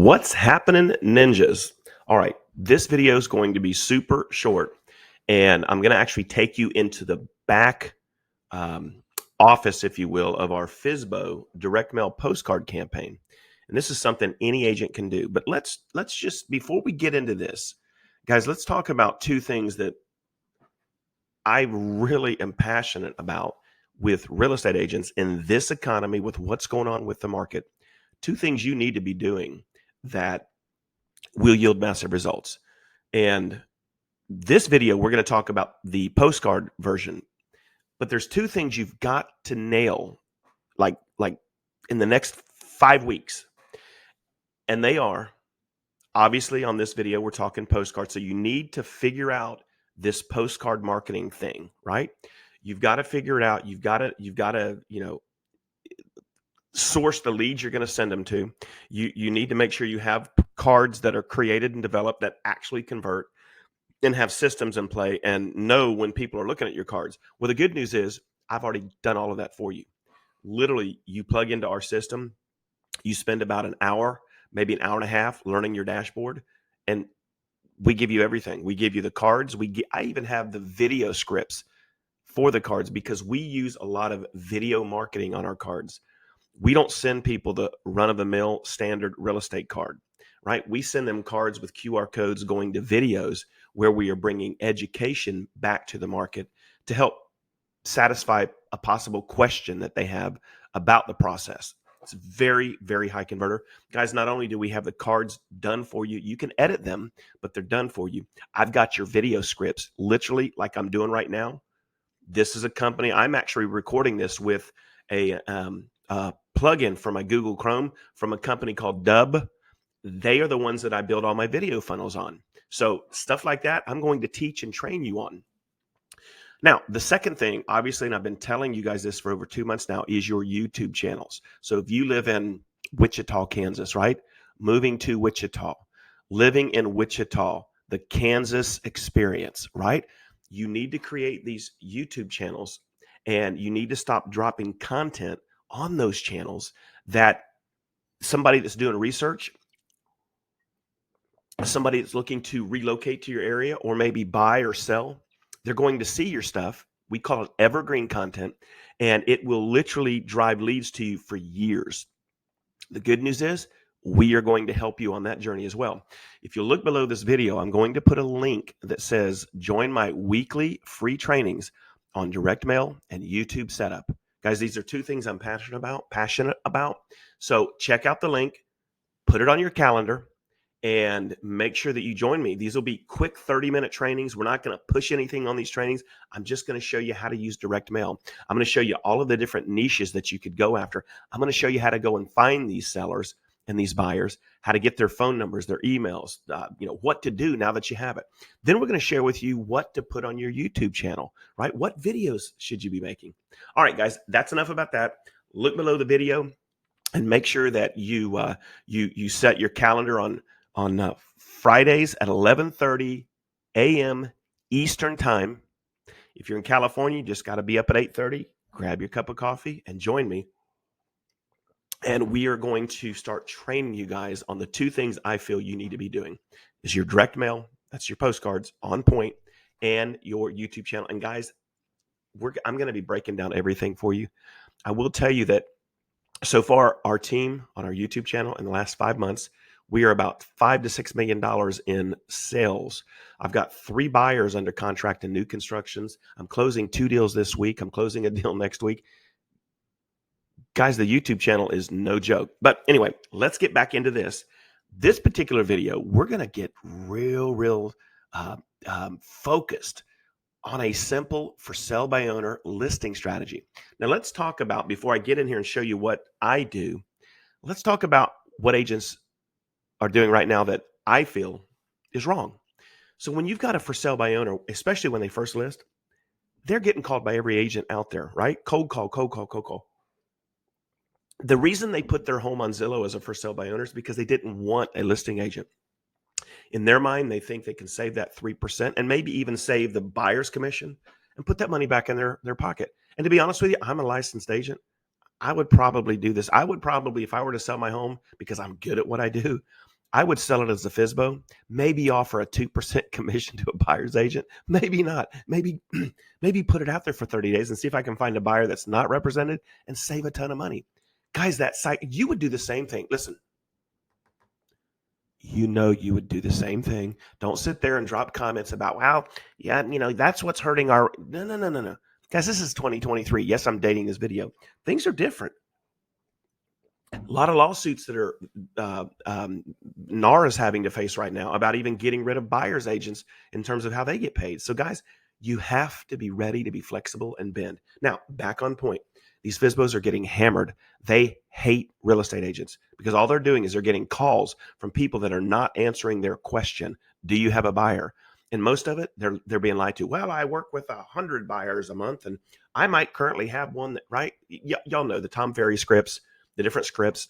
What's happening, ninjas? All right, this video is going to be super short, and I'm going to actually take you into the back office, if you will, of our FSBO direct mail postcard campaign. And this is something any agent can do. But let's just, before we get into this, guys, let's talk about two things that I really am passionate about with real estate agents in this economy, with what's going on with the market. Two things you need to be doing that will yield massive results. And this video, we're going to talk about the postcard version, but there's two things you've got to nail like in the next 5 weeks. And they are, obviously on this video, we're talking postcards. So you need to figure out this postcard marketing thing, right? You've got to figure it out. You've got to, source the leads you're going to send them to. You need to make sure you have cards that are created and developed that actually convert, and have systems in play and know when people are looking at your cards. Well, the good news is I've already done all of that for you. Literally, you plug into our system, you spend about an hour, maybe an hour and a half learning your dashboard, and we give you everything. We give you the cards. I even have the video scripts for the cards because we use a lot of video marketing on our cards. We don't send people the run-of-the-mill standard real estate card, right? We send them cards with QR codes going to videos where we are bringing education back to the market to help satisfy a possible question that they have about the process. It's very, very high converter. Guys, not only do we have the cards done for you, you can edit them, but they're done for you. I've got your video scripts, literally like I'm doing right now. This is a company, I'm actually recording this with a plugin for my Google Chrome from a company called Dubb. They are the ones that I build all my video funnels on. So stuff like that, I'm going to teach and train you on. Now, the second thing, obviously, and I've been telling you guys this for over 2 months now, is your YouTube channels. So if you live in Wichita, Kansas, right? Moving to Wichita, living in Wichita, the Kansas experience, right? You need to create these YouTube channels, and you need to stop dropping content on those channels that somebody that's doing research, somebody that's looking to relocate to your area or maybe buy or sell, they're going to see your stuff. We call it evergreen content, and it will literally drive leads to you for years. The good news is we are going to help you on that journey as well. If you look below this video, I'm going to put a link that says join my weekly free trainings on direct mail and YouTube setup. Guys, these are two things I'm passionate about. So check out the link, put it on your calendar, and make sure that you join me. These will be quick 30-minute trainings. We're not going to push anything on these trainings. I'm just going to show you how to use direct mail. I'm going to show you all of the different niches that you could go after. I'm going to show you how to go and find these sellers and these buyers, how to get their phone numbers, their emails, what to do now that you have it. Then we're going to share with you what to put on your YouTube channel, right? What videos should you be making? All right, guys, that's enough about that. Look below the video and make sure that you set your calendar on Fridays at 11:30 a.m. Eastern time. If you're in California, you just got to be up at 8:30. Grab your cup of coffee and join me. And we are going to start training you guys on the two things I feel you need to be doing. Is your direct mail, that's your postcards on point, and your YouTube channel. And guys, I'm going to be breaking down everything for you. I will tell you that so far, our team on our YouTube channel in the last 5 months, we are about $5 to $6 million in sales. I've got 3 buyers under contract in new constructions. I'm closing 2 deals this week. I'm closing a deal next week. Guys, the YouTube channel is no joke. But anyway, let's get back into this. This particular video, we're going to get real focused on a simple for sale by owner listing strategy. Now let's talk about, before I get in here and show you what I do, let's talk about what agents are doing right now that I feel is wrong. So when you've got a for sale by owner, especially when they first list, they're getting called by every agent out there, right? Cold call. The reason they put their home on Zillow as a for sale by owner is because they didn't want a listing agent. In their mind, they think they can save that 3% and maybe even save the buyer's commission and put that money back in their pocket. And to be honest with you, I'm a licensed agent. I would probably do this. I would probably, if I were to sell my home, because I'm good at what I do, I would sell it as a FSBO, maybe offer a 2% commission to a buyer's agent. Maybe not. Maybe put it out there for 30 days and see if I can find a buyer that's not represented and save a ton of money. Guys, that site, you would do the same thing. Listen, you would do the same thing. Don't sit there and drop comments about, well, yeah, that's what's hurting our, no. Guys, this is 2023. Yes, I'm dating this video. Things are different. A lot of lawsuits that are NAR is having to face right now about even getting rid of buyer's agents in terms of how they get paid. So guys, you have to be ready to be flexible and bend. Now, back on point. These FSBOs are getting hammered. They hate real estate agents because all they're doing is they're getting calls from people that are not answering their question. Do you have a buyer? And most of it, they're being lied to. Well, I work with 100 buyers a month, and I might currently have one that, right? Y'all know the Tom Ferry scripts, the different scripts.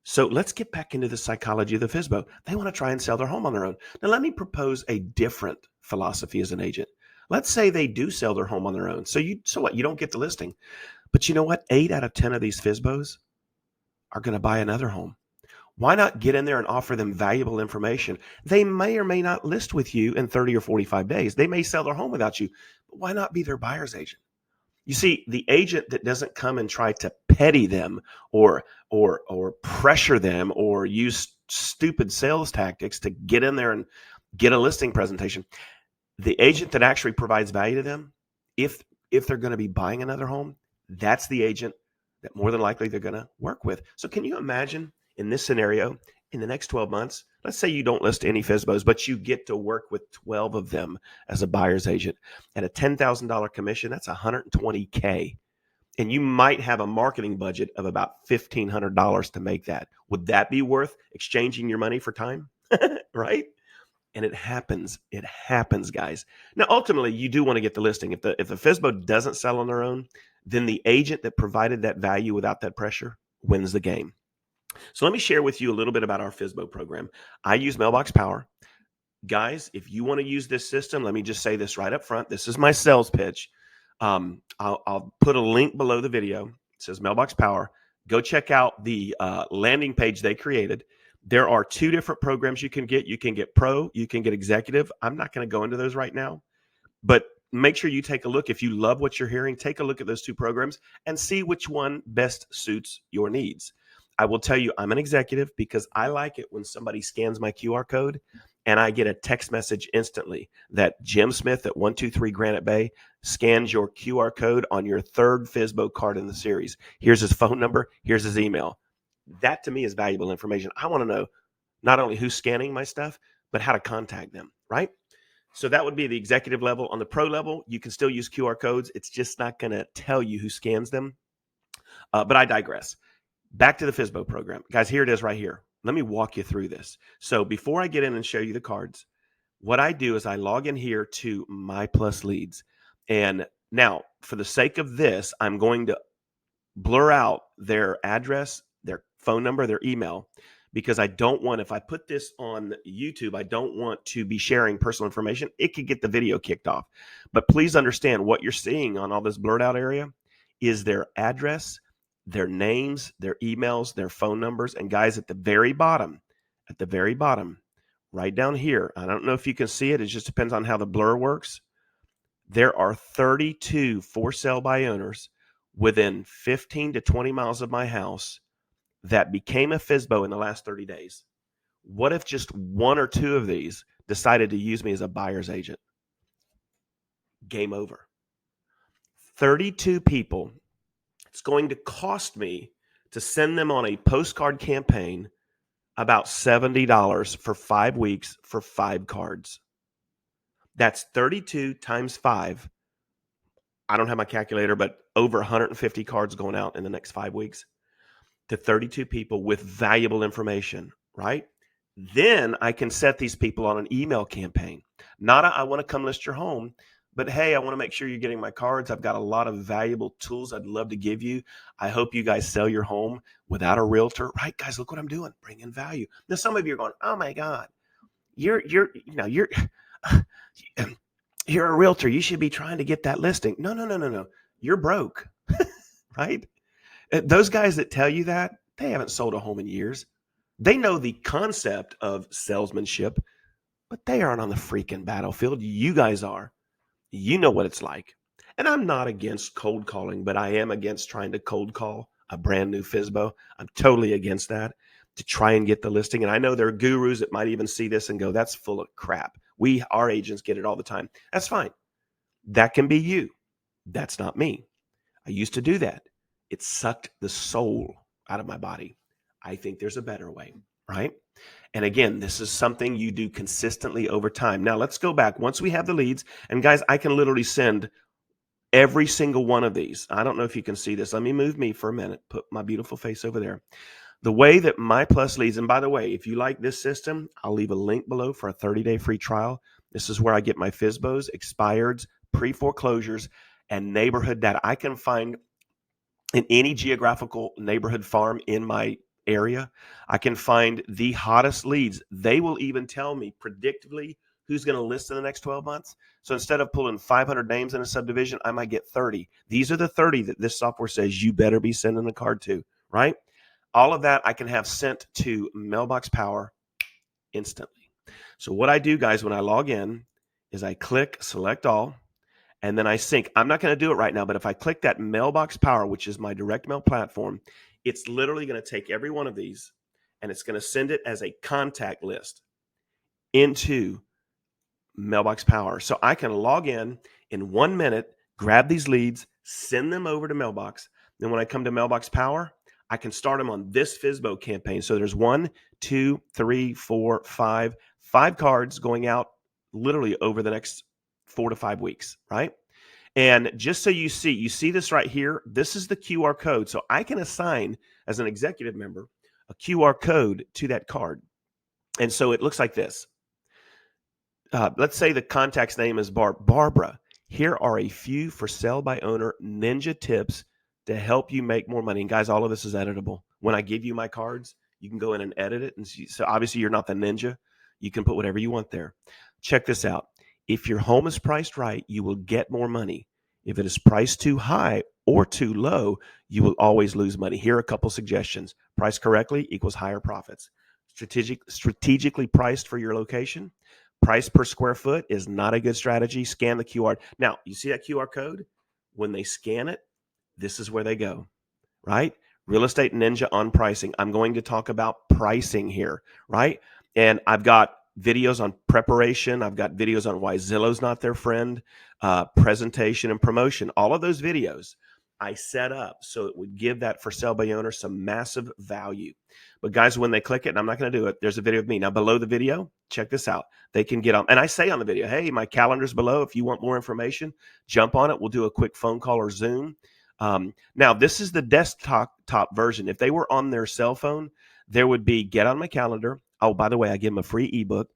So let's get back into the psychology of the FSBO. They want to try and sell their home on their own. Now, let me propose a different philosophy as an agent. Let's say they do sell their home on their own. So what? You don't get the listing. But you know what? 8 out of 10 of these FSBOs are going to buy another home. Why not get in there and offer them valuable information? They may or may not list with you in 30 or 45 days. They may sell their home without you. But why not be their buyer's agent? You see, the agent that doesn't come and try to petty them or pressure them or use stupid sales tactics to get in there and get a listing presentation, the agent that actually provides value to them, if they're going to be buying another home, that's the agent that more than likely they're going to work with. So can you imagine in this scenario, in the next 12 months, let's say you don't list any FSBOs, but you get to work with 12 of them as a buyer's agent at a $10,000 commission, that's $120K. And you might have a marketing budget of about $1,500 to make that. Would that be worth exchanging your money for time? Right? And it happens, guys. Now, ultimately, you do want to get the listing. If the FSBO doesn't sell on their own, then the agent that provided that value without that pressure wins the game. So let me share with you a little bit about our FSBO program. I use Mailbox Power. Guys, if you want to use this system, let me just say this right up front. This is my sales pitch. I'll put a link below the video. It says Mailbox Power. Go check out the landing page they created. There are 2 different programs you can get. You can get Pro, you can get Executive. I'm not going to go into those right now, but make sure you take a look. If you love what you're hearing, take a look at those 2 programs and see which one best suits your needs. I will tell you, I'm an executive because I like it when somebody scans my QR code and I get a text message instantly that Jim Smith at 123 Granite Bay scans your QR code on your 3rd FSBO card in the series. Here's his phone number. Here's his email. That to me is valuable information. I want to know not only who's scanning my stuff, but how to contact them, right? So that would be the executive level. On the pro level, you can still use QR codes. It's just not going to tell you who scans them. But I digress. Back to the FSBO program. Guys, here it is right here. Let me walk you through this. So before I get in and show you the cards, what I do is I log in here to My Plus Leads. And now, for the sake of this, I'm going to blur out their address, their phone number, their email, because I don't want, if I put this on YouTube, I don't want to be sharing personal information. It could get the video kicked off. But please understand what you're seeing on all this blurred out area is their address, their names, their emails, their phone numbers. And guys, at the very bottom, right down here, I don't know if you can see it. It just depends on how the blur works. There are 32 for sale by owners within 15 to 20 miles of my house that became a FSBO in the last 30 days. What if just 1 or 2 of these decided to use me as a buyer's agent? Game over. 32 people. It's going to cost me to send them on a postcard campaign about $70 for 5 weeks for 5 cards. That's 32 times 5. I don't have my calculator, but over 150 cards going out in the next 5 weeks to 32 people with valuable information, right? Then I can set these people on an email campaign. Not I want to come list your home, but hey, I want to make sure you're getting my cards. I've got a lot of valuable tools I'd love to give you. I hope you guys sell your home without a realtor, right? Guys, look what I'm doing, bringing value. Now, some of you are going, oh my God, you're a realtor. You should be trying to get that listing. No. You're broke, right? Those guys that tell you that, they haven't sold a home in years. They know the concept of salesmanship, but they aren't on the freaking battlefield. You guys are. You know what it's like. And I'm not against cold calling, but I am against trying to cold call a brand new FSBO. I'm totally against that to try and get the listing. And I know there are gurus that might even see this and go, that's full of crap. Our agents get it all the time. That's fine. That can be you. That's not me. I used to do that. It sucked the soul out of my body. I think there's a better way, right? And again, this is something you do consistently over time. Now let's go back. Once we have the leads, and guys, I can literally send every single one of these. I don't know if you can see this. Let me move me for a minute. Put my beautiful face over there. The way that My Plus leads, and by the way, if you like this system, I'll leave a link below for a 30-day free trial. This is where I get my FSBOs, expireds, pre-foreclosures, and neighborhood data. I can find in any geographical neighborhood farm in my area, I can find the hottest leads. They will even tell me predictably who's going to list in the next 12 months. So instead of pulling 500 names in a subdivision, I might get 30. These are the 30 that this software says you better be sending the card to, right? All of that I can have sent to Mailbox Power instantly. So what I do, guys, when I log in is I click select all, and then I sync. I'm not going to do it right now, but if I click that Mailbox Power, which is my direct mail platform, it's literally going to take every one of these and it's going to send it as a contact list into Mailbox Power. So I can log in 1 minute, grab these leads, send them over to Mailbox. Then when I come to Mailbox Power, I can start them on this FSBO campaign. So there's 1, 2, 3, 4, 5 cards going out literally over the next 4 to 5 weeks, right? And just so you see this right here, this is the QR code. So I can assign, as an executive member, a QR code to that card. And so it looks like this. Let's say the contact's name is Barbara. Here are a few for sale by owner ninja tips to help you make more money. And guys, all of this is editable. When I give you my cards, you can go in and edit it. And so obviously you're not the ninja. You can put whatever you want there. Check this out. If your home is priced right, you will get more money. If it is priced too high or too low, you will always lose money. Here are a couple suggestions. Price correctly equals higher profits. Strategically priced for your location. Price per square foot is not a good strategy. Scan the QR. Now, you see that QR code? When they scan it, this is where they go, right? Real Estate Ninja on pricing. I'm going to talk about pricing here, right? And I've got videos on preparation. I've got videos on why Zillow's not their friend, presentation and promotion. All of those videos I set up so it would give that for sale by owner some massive value. But guys, when they click it, and I'm not going to do it, there's a video of me. Now below the video, check this out. They can get on, and I say on the video, hey, my calendar's below. If you want more information, jump on it. We'll do a quick phone call or Zoom. Now this is the desktop version. If they were on their cell phone, there would be get on my calendar. Oh, by the way, I give them a free ebook.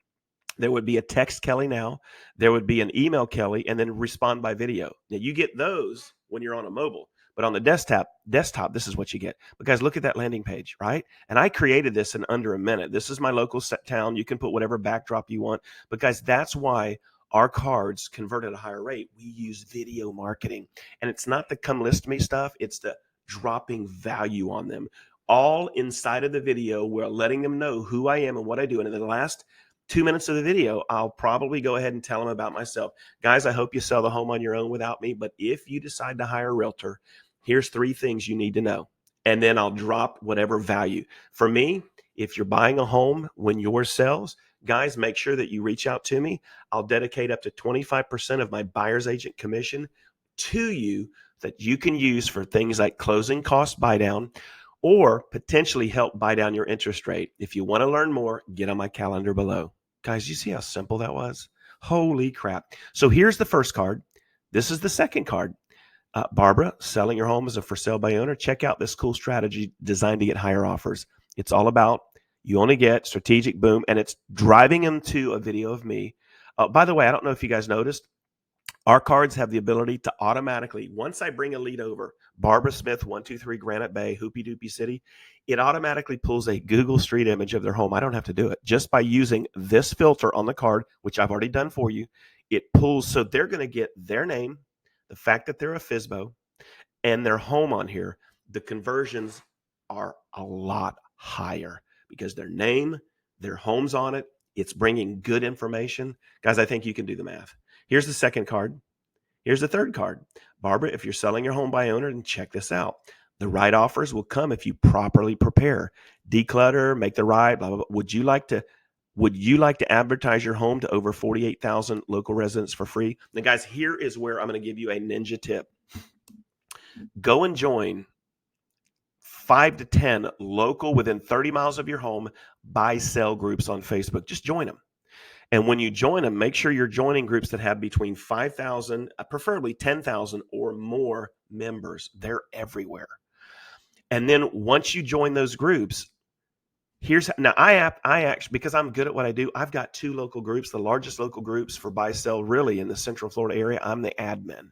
There would be a text Kelly now. There would be an email Kelly, and then respond by video. Now you get those when you're on a mobile, but on the desktop, this is what you get. But guys, look at that landing page, right? And I created this in under a minute. This is my local town. You can put whatever backdrop you want. But guys, that's why our cards convert at a higher rate. We use video marketing, and it's not the come list me stuff. It's the dropping value on them. All inside of the video, we're letting them know who I am and what I do. And in the last 2 minutes of the video, I'll probably go ahead and tell them about myself. Guys, I hope you sell the home on your own without me. But if you decide to hire a realtor, here's 3 things you need to know. And then I'll drop whatever value. For me, if you're buying a home when yours sells, guys, make sure that you reach out to me. I'll dedicate up to 25% of my buyer's agent commission to you that you can use for things like closing cost buy down, or potentially help buy down your interest rate. If you want to learn more, get on my calendar below. Guys, you see how simple that was? Holy crap. So here's the first card. This is the second card. Barbara, selling your home as a for sale by owner. Check out this cool strategy designed to get higher offers. It's all about you only get strategic boom, and it's driving them to a video of me. By the way, I don't know if you guys noticed, our cards have the ability to automatically, once I bring a lead over, Barbara Smith, 123 Granite Bay, Hoopy Doopy City, it automatically pulls a Google Street image of their home. I don't have to do it. Just by using this filter on the card, which I've already done for you, it pulls, so they're going to get their name, the fact that they're a FSBO, and their home on here. The conversions are a lot higher because their name, their home's on it. It's bringing good information. Guys, I think you can do the math. Here's the second card. Here's the third card. Barbara, if you're selling your home by owner, then check this out. The right offers will come if you properly prepare, declutter, make the right, blah, blah, blah. Would you like to advertise your home to over 48,000 local residents for free? Now, guys, here is where I'm going to give you a ninja tip. Go and join 5 to 10 local within 30 miles of your home buy-sell groups on Facebook. Just join them. And when you join them, make sure you're joining groups that have between 5,000, preferably 10,000 or more members. They're everywhere. And then once you join those groups, I actually, because I'm good at what I do, I've got 2 local groups, the largest local groups for buy sell really in the Central Florida area. I'm the admin.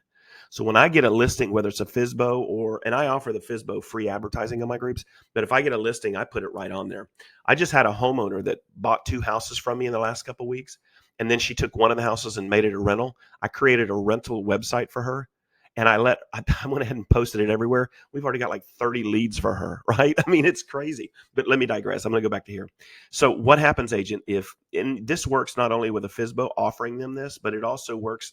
So when I get a listing, whether it's a FSBO and I offer the FSBO free advertising on my groups, but if I get a listing, I put it right on there. I just had a homeowner that bought 2 houses from me in the last couple of weeks, and then she took one of the houses and made it a rental. I created a rental website for her, and I went ahead and posted it everywhere. We've already got like 30 leads for her, right? I mean, it's crazy. But let me digress. I'm going to go back to here. So what happens, agent, and this works not only with a FSBO offering them this, but it also works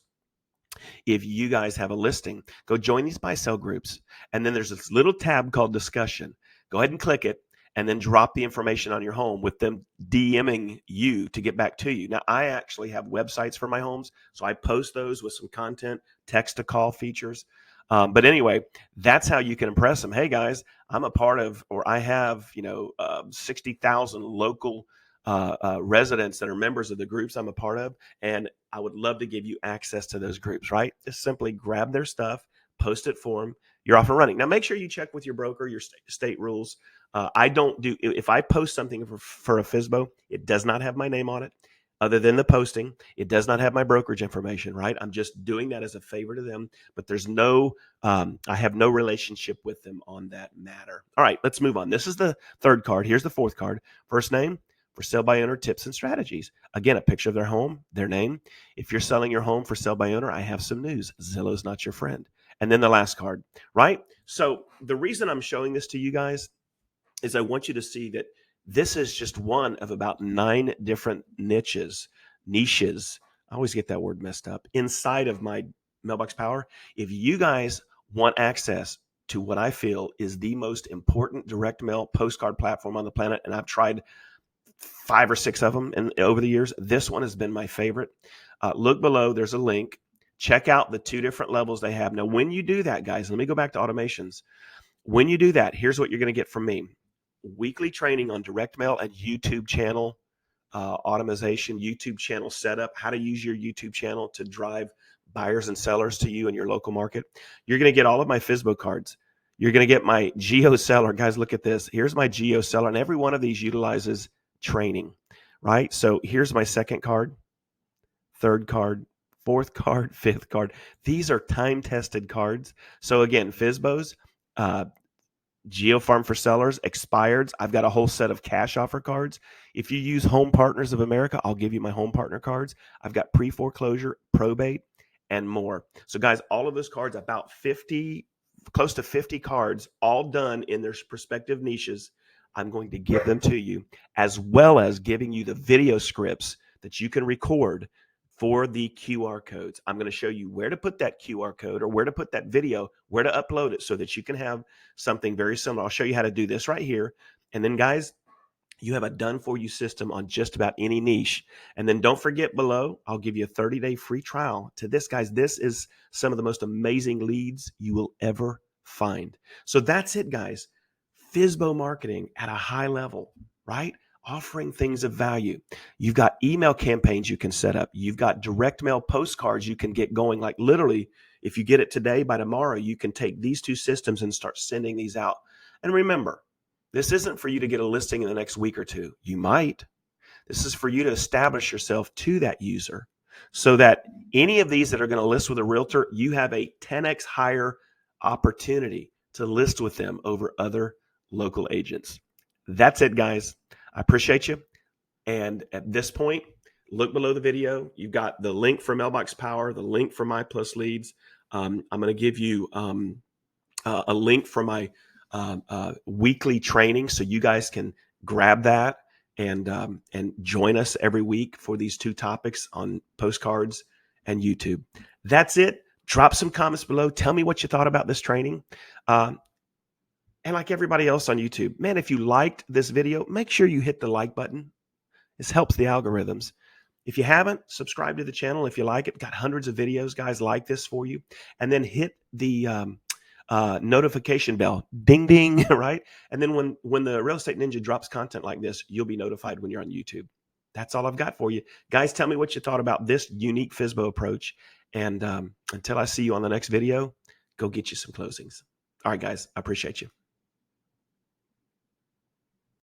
if you guys have a listing. Go join these buy sell groups, and then there's this little tab called discussion. Go ahead and click it, and then drop the information on your home with them DMing you to get back to you. Now, I actually have websites for my homes, so I post those with some content, text to call features. But anyway, that's how you can impress them. Hey guys, I'm a part of, or I have, 60,000 local residents that are members of the groups I'm a part of, and I would love to give you access to those groups, right? Just simply grab their stuff, post it for them. You're off and running. Now, make sure you check with your broker, your state rules. If I post something for a FSBO, it does not have my name on it. Other than the posting, it does not have my brokerage information, right? I'm just doing that as a favor to them, but I have no relationship with them on that matter. All right, let's move on. This is the third card. Here's the fourth card. First name, for sale by owner tips and strategies. Again, a picture of their home, their name. If you're selling your home for sale by owner, I have some news. Zillow's not your friend. And then the last card, right? So the reason I'm showing this to you guys is I want you to see that this is just one of about 9 different niches. I always get that word messed up. Inside of my Mailbox Power, if you guys want access to what I feel is the most important direct mail postcard platform on the planet, and I've tried 5 or 6 of them over the years, this one has been my favorite. Look below, there's a link. Check out the 2 different levels they have. Now, when you do that, guys, let me go back to automations. When you do that, here's what you're going to get from me. Weekly training on direct mail and YouTube channel automation, YouTube channel setup, how to use your YouTube channel to drive buyers and sellers to you in your local market. You're going to get all of my FSBO cards. You're going to get my Geo Seller. Guys, look at this. Here's my Geo Seller, and every one of these utilizes training, right? So here's my second card, third card, fourth card, fifth card. These are time-tested cards. So again, FSBOs, Geo Farm for sellers, expireds. I've got a whole set of cash offer cards. If you use Home Partners of America, I'll give you my Home Partner cards. I've got pre-foreclosure, probate, and more. So guys, all of those cards, about 50, close to 50 cards, all done in their respective niches. I'm going to give them to you, as well as giving you the video scripts that you can record for the QR codes. I'm going to show you where to put that QR code or where to put that video, where to upload it so that you can have something very similar. I'll show you how to do this right here. And then guys, you have a done for you system on just about any niche. And then don't forget below, I'll give you a 30-day free trial to this, guys. This is some of the most amazing leads you will ever find. So that's it, guys. FSBO marketing at a high level, right? Offering things of value. You've got email campaigns you can set up. You've got direct mail postcards you can get going. Like literally, if you get it today, by tomorrow, you can take these 2 systems and start sending these out. And remember, this isn't for you to get a listing in the next week or 2. You might. This is for you to establish yourself to that user so that any of these that are going to list with a realtor, you have a 10x higher opportunity to list with them over other local agents. That's it, guys. I appreciate you. And at this point, look below the video. You've got the link for Mailbox Power, the link for My Plus Leads. I'm going to give you a link for my weekly training so you guys can grab that and join us every week for these 2 topics on Postcards and YouTube. That's it. Drop some comments below. Tell me what you thought about this training. And like everybody else on YouTube, man, if you liked this video, make sure you hit the like button. This helps the algorithms. If you haven't, subscribe to the channel if you like it. We've got hundreds of videos, guys, like this for you. And then hit the notification bell. Ding, ding, right? And then when the Real Estate Ninja drops content like this, you'll be notified when you're on YouTube. That's all I've got for you. Guys, tell me what you thought about this unique FSBO approach. And until I see you on the next video, go get you some closings. All right, guys, I appreciate you.